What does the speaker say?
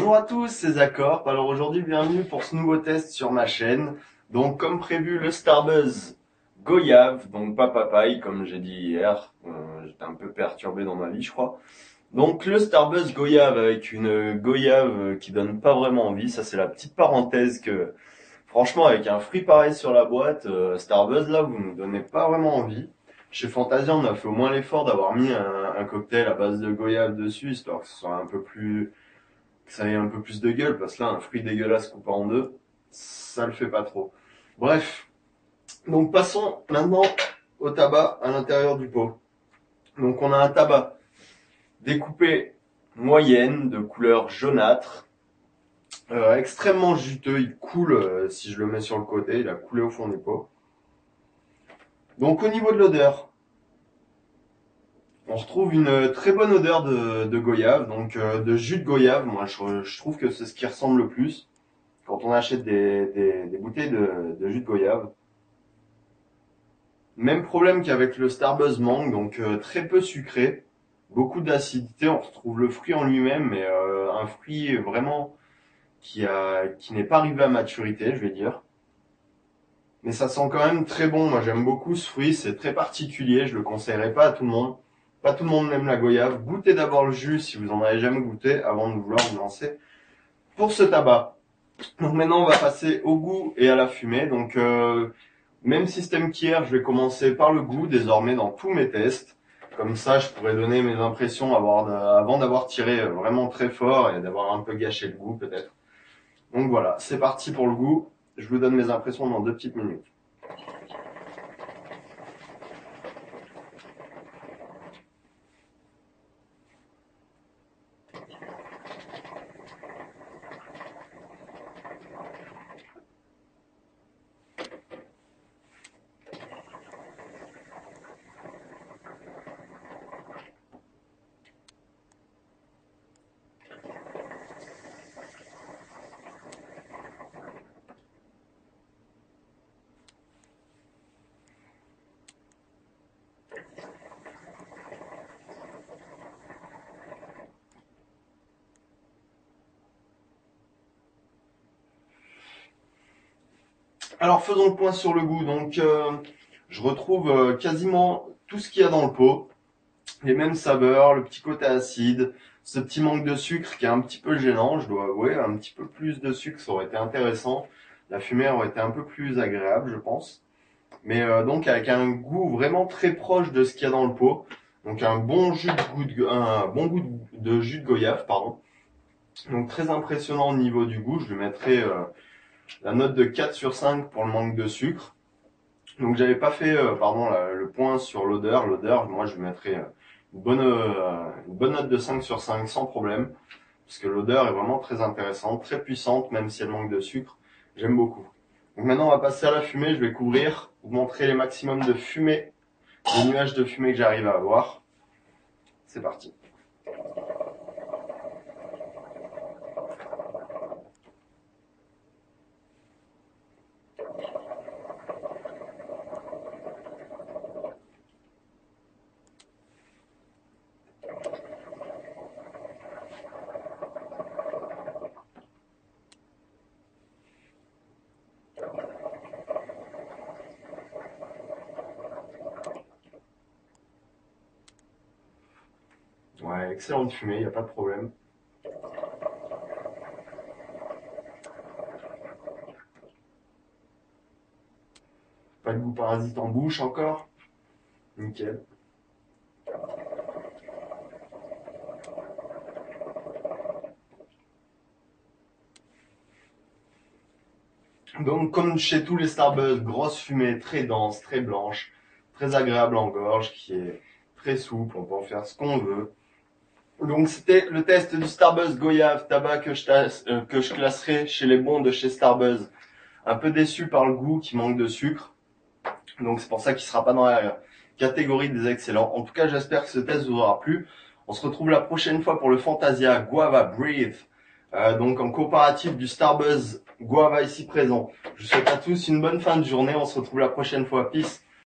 Bonjour à tous, c'est Zaccorp. Alors aujourd'hui, bienvenue pour ce nouveau test sur ma chaîne. Donc comme prévu, le Starbuzz Goyave, donc pas papaye comme j'ai dit hier. J'étais un peu perturbé dans ma vie, je crois. Donc le Starbuzz Goyave avec une goyave qui donne pas vraiment envie. Ça c'est la petite parenthèse que, franchement, avec un fruit pareil sur la boîte, Starbuzz là, vous nous donnez pas vraiment envie. Chez Fantasia, on a fait au moins l'effort d'avoir mis un cocktail à base de goyave dessus, histoire que ce soit un peu plus, que ça ait un peu plus de gueule, parce que là, un fruit dégueulasse coupé en deux, ça le fait pas trop. Bref. Donc passons maintenant au tabac à l'intérieur du pot. Donc on a un tabac découpé moyenne de couleur jaunâtre, extrêmement juteux, il coule si je le mets sur le côté, il a coulé au fond du pot. Donc au niveau de l'odeur, on retrouve une très bonne odeur de goyave, donc de jus de goyave. Moi je trouve que c'est ce qui ressemble le plus quand on achète des bouteilles de jus de goyave. Même problème qu'avec le Starbuzz Mangue, donc très peu sucré, beaucoup d'acidité, on retrouve le fruit en lui-même, mais un fruit vraiment qui n'est pas arrivé à maturité, je vais dire. Mais ça sent quand même très bon. Moi, j'aime beaucoup ce fruit. C'est très particulier. Je le conseillerais pas à tout le monde. Pas tout le monde aime la goyave. Goûtez d'abord le jus si vous en avez jamais goûté avant de vouloir vous lancer pour ce tabac. Donc maintenant, on va passer au goût et à la fumée. Donc, même système qu'hier, je vais commencer par le goût désormais dans tous mes tests. Comme ça, je pourrais donner mes impressions avant d'avoir tiré vraiment très fort et d'avoir un peu gâché le goût peut-être. Donc voilà, c'est parti pour le goût. Je vous donne mes impressions dans 2 petites minutes. Alors faisons le point sur le goût. Donc je retrouve quasiment tout ce qu'il y a dans le pot. Les mêmes saveurs, le petit côté acide, ce petit manque de sucre qui est un petit peu gênant, je dois avouer. Un petit peu plus de sucre, ça aurait été intéressant. La fumée aurait été un peu plus agréable, je pense. Mais donc avec un goût vraiment très proche de ce qu'il y a dans le pot. Donc un bon goût de jus de goyave, pardon. Donc très impressionnant au niveau du goût. Je lui mettrai la note de 4 sur 5 pour le manque de sucre. Donc j'avais pas fait le point sur l'odeur. L'odeur, moi je lui mettrais une bonne note de 5 sur 5 sans problème. Parce que l'odeur est vraiment très intéressante, très puissante, même si elle manque de sucre. J'aime beaucoup. Donc maintenant on va passer à la fumée. Je vais couvrir, vous montrer les maximums de fumée, les nuages de fumée que j'arrive à avoir. C'est parti. Ouais, excellente fumée, il n'y a pas de problème. Pas de goût parasite en bouche encore. Nickel. Donc comme chez tous les Starbuzz, grosse fumée très dense, très blanche, très agréable en gorge, qui est très souple, on peut en faire ce qu'on veut. Donc c'était le test du Starbuzz Goyave, tabac que je classerai chez les bons de chez Starbuzz. Un peu déçu par le goût qui manque de sucre. Donc c'est pour ça qu'il sera pas dans la catégorie des excellents. En tout cas, j'espère que ce test vous aura plu. On se retrouve la prochaine fois pour le Fantasia Guava Breathe. Donc en comparatif du Starbuzz Guava ici présent. Je vous souhaite à tous une bonne fin de journée. On se retrouve la prochaine fois. Peace.